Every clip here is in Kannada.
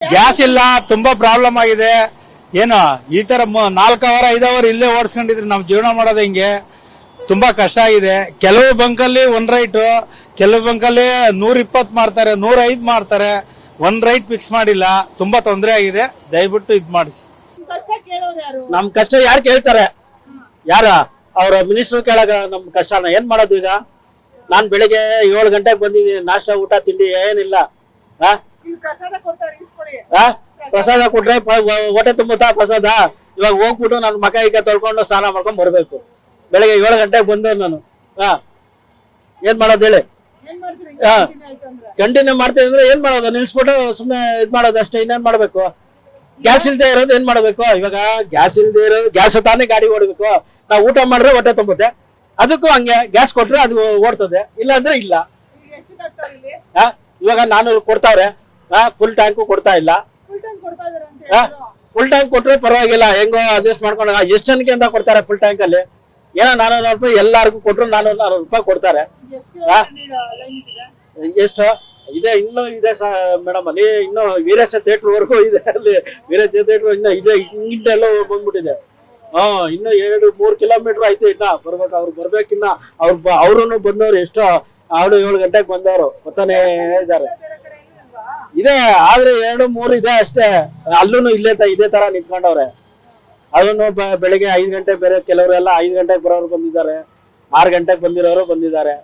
ಗ್ಯಾಸ್ ಇಲ್ಲ, ತುಂಬಾ ಪ್ರಾಬ್ಲಮ್ ಆಗಿದೆ. ಏನು ಈ ತರ 4 ಅವರ್ 5 ಅವರ್ ಇಲ್ಲೇ ಓಡಿಸ್ಕೊಂಡಿದ್ರೆ ನಾವು ಜೀವನ ಮಾಡೋದು ಹಿಂಗೆ. ತುಂಬಾ ಕಷ್ಟ ಆಗಿದೆ. ಕೆಲವು ಬಂಕಲ್ಲಿ 1 ರೈಟ್, ಕೆಲವು ಬಂಕಲ್ಲಿ 120 ಮಾಡ್ತಾರೆ, 105 ಮಾಡ್ತಾರೆ. 1 ರೈಟ್ ಫಿಕ್ಸ್ ಮಾಡಿಲ್ಲ. ತುಂಬಾ ತೊಂದರೆ ಆಗಿದೆ. ದಯವಿಟ್ಟು ಇದ್ ಮಾಡಿಸಿ. ನಮ್ ಕಷ್ಟ ಯಾರು ಕೇಳ್ತಾರೆ? ಯಾರ ಅವ್ರ ಮಿನಿಸ್ಟರ್ ಕೇಳಾಗ ನಮ್ ಕಷ್ಟನ ಏನ್ ಮಾಡೋದು? ಈಗ ನಾನ್ ಬೆಳಿಗ್ಗೆ 7 ಗಂಟೆಗೆ ಬಂದಿದ್ದೀನಿ. ನಾಷ್ಟ ಊಟ ತಿಂಡಿ ಏನಿಲ್ಲ. ಪ್ರಸಾದ ಕೊಟ್ರೆ ಹೊಟ್ಟೆ ತುಂಬುತ್ತಾ ಪ್ರಸಾದ? ಇವಾಗ ಹೋಗ್ಬಿಟ್ಟು ನಾನು ಮಕ ಈಗ ತೊಳ್ಕೊಂಡು ಸ್ನಾನ ಮಾಡ್ಕೊಂಡ್ ಬರ್ಬೇಕು. ಬೆಳಿಗ್ಗೆ 7 ಗಂಟೆಗೆ ಬಂದ ನಾನು. ಏನ್ ಮಾಡೋದು ಹೇಳಿ? ಕಂಟಿನ್ಯೂ ಮಾಡ್ತೀನಿ ಅಂದ್ರೆ ಏನ್ ಮಾಡೋದು? ನಿಲ್ಸ್ಬಿಟ್ಟು ಸುಮ್ನೆ ಇದ್ ಮಾಡೋದು ಅಷ್ಟೇ. ಇನ್ನೇನ್ ಮಾಡ್ಬೇಕು? ಗ್ಯಾಸ್ ಇಲ್ದೇ ಇರೋದು ಏನ್ ಮಾಡ್ಬೇಕು? ಇವಾಗ ಗ್ಯಾಸ್ ಇಲ್ದೇ ಇರೋದು, ಗ್ಯಾಸ್ ತಾನೇ ಗಾಡಿ ಓಡ್ಬೇಕು. ನಾವು ಊಟ ಮಾಡಿದ್ರೆ ಹೊಟ್ಟೆ ತುಂಬುತ್ತೆ. ಅದಕ್ಕೂ ಹಂಗೆ ಗ್ಯಾಸ್ ಕೊಟ್ರೆ ಅದು ಓಡ್ತದೆ, ಇಲ್ಲ ಅಂದ್ರೆ ಇಲ್ಲ. ಇವಾಗ 400 ಕೊಡ್ತಾವ್ರೆ. ಫುಲ್ ಟ್ಯಾಂಕು ಕೊಡ್ತಾ ಇಲ್ಲ. ಫುಲ್ ಟ್ಯಾಂಕ್ ಕೊಟ್ರೆ ಪರವಾಗಿಲ್ಲ, ಹೆಂಗೋ ಅಡ್ಜಸ್ಟ್ ಮಾಡ್ಕೊಂಡು. ಎಷ್ಟು ಜನಕ್ಕೆ ಅಂತ ಕೊಡ್ತಾರೆ ಫುಲ್ ಟ್ಯಾಂಕ್ ಅಲ್ಲಿ? ಏನೋ 400 ರೂಪಾಯಿ ಎಲ್ಲಾರ್ಗು ಕೊಟ್ರು 400 ರೂಪಾಯಿ ಕೊಡ್ತಾರೆ. ಎಷ್ಟು ಇದೆ? ಇನ್ನೂ ಇದೆ ಮೇಡಮ್, ಅಲ್ಲಿ ಇನ್ನು ವೀರೇಶ ಥಿಯೇಟರ್ ವರ್ಗೂ ಇದೆ. ಅಲ್ಲಿ ವೀರೇಶ ಥಿಯೇಟರ್ ಇನ್ನು ಇದೆ, ಹಿಂಗೆಲ್ಲ ಬಂದ್ಬಿಟ್ಟಿದೆ. ಇನ್ನು 2-3 ಕಿಲೋಮೀಟರ್ ಐತೆ ಇನ್ನ ಬರ್ಬೇಕು. ಅವ್ರು ಬರ್ಬೇಕಿನ್ನ. ಅವ್ರು ಬಂದವ್ರು ಎಷ್ಟೋ 6-7 ಗಂಟೆಗೆ ಬಂದವರು ಬರ್ತಾನೆ ಇದ್ದಾರೆ. ಇದೆ ಆದ್ರೆ 2-3 ಇದೆ ಅಷ್ಟೇ. ಅಲ್ಲೂ ಇದೇ ತರ ನಿಂತ್ಕೊಂಡವ್ರೆ. ಅದನ್ನು ಬೆಳಿಗ್ಗೆ 5 ಗಂಟೆ ಬೇರೆ, ಕೆಲವರೆಲ್ಲ 5 ಗಂಟೆಗೆ ಬರೋರು ಬಂದಿದ್ದಾರೆ, 6 ಗಂಟೆಗೆ ಬಂದಿರೋರು ಬಂದಿದ್ದಾರೆ.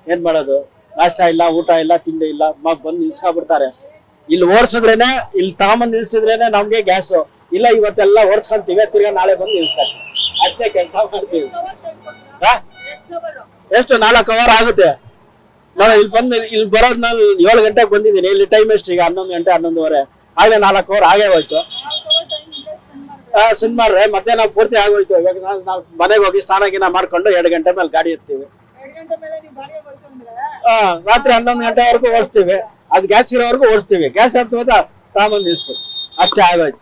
ಏನ್ ಮಾಡೋದು? ನಾಷ್ಟ ಇಲ್ಲ, ಊಟ ಇಲ್ಲ, ತಿಂಡಿ ಇಲ್ಲ, ಬಂದು ನಿಲ್ಸ್ಕೊಂಡ್ಬಿಡ್ತಾರೆ. ಇಲ್ಲಿ ಓಡಿಸಿದ್ರೇನೆ, ಇಲ್ಲಿ ತಗೊಂಬಂದ್ ನಿಲ್ಸಿದ್ರೇನೆ ನಮ್ಗೆ ಗ್ಯಾಸು. ಇಲ್ಲ ಇವತ್ತೆಲ್ಲ ಓಡಿಸ್ಕೊಂತೀವಿ, ತಿರ್ಗಾ ನಾಳೆ ಬಂದು ನಿಲ್ಸ್ಕೊಂತೀವಿ. ಅಷ್ಟೇ ಕೆಲಸ ಮಾಡ್ತೀವಿ. ಎಷ್ಟು 4 ಅವರ್ ಆಗುತ್ತೆ. ನಾನು ಇಲ್ಲಿ ಬರೋದು ನಾನು 7 ಗಂಟೆಗೆ ಬಂದಿದ್ದೀನಿ. ಇಲ್ಲಿ ಟೈಮ್ ಎಷ್ಟು? ಈಗ 11 ಗಂಟೆ 11:30. ಆಗಲೇ 4 ಅವರ್ ಆಗೇ ಹೋಯ್ತು. ಸಿನ್ ಮಾಡ್ರೆ ಮತ್ತೆ ನಾವು ಪೂರ್ತಿ ಆಗೋಯ್ತು. ಇವಾಗ ನಾವು ಮನೆಗೆ ಹೋಗಿ ಸ್ನಾನ ಗಿನ ಮಾಡ್ಕೊಂಡು 2 ಗಂಟೆ ಮೇಲೆ ಗಾಡಿ ಎತ್ತೀವಿ. ರಾತ್ರಿ 11 ಗಂಟೆವರೆಗೂ ಓಡಿಸ್ತೀವಿ. ಅದು ಗ್ಯಾಸ್ ಇರೋವರೆಗೂ ಓಡಿಸ್ತೀವಿ. ಗ್ಯಾಸ್ ಹತ್ತುವಾಗ ತಾಂಬಂದು ನಿಲ್ಸ್ಬೇಕು. ಅಷ್ಟೇ ಆಗೋಯ್ತು.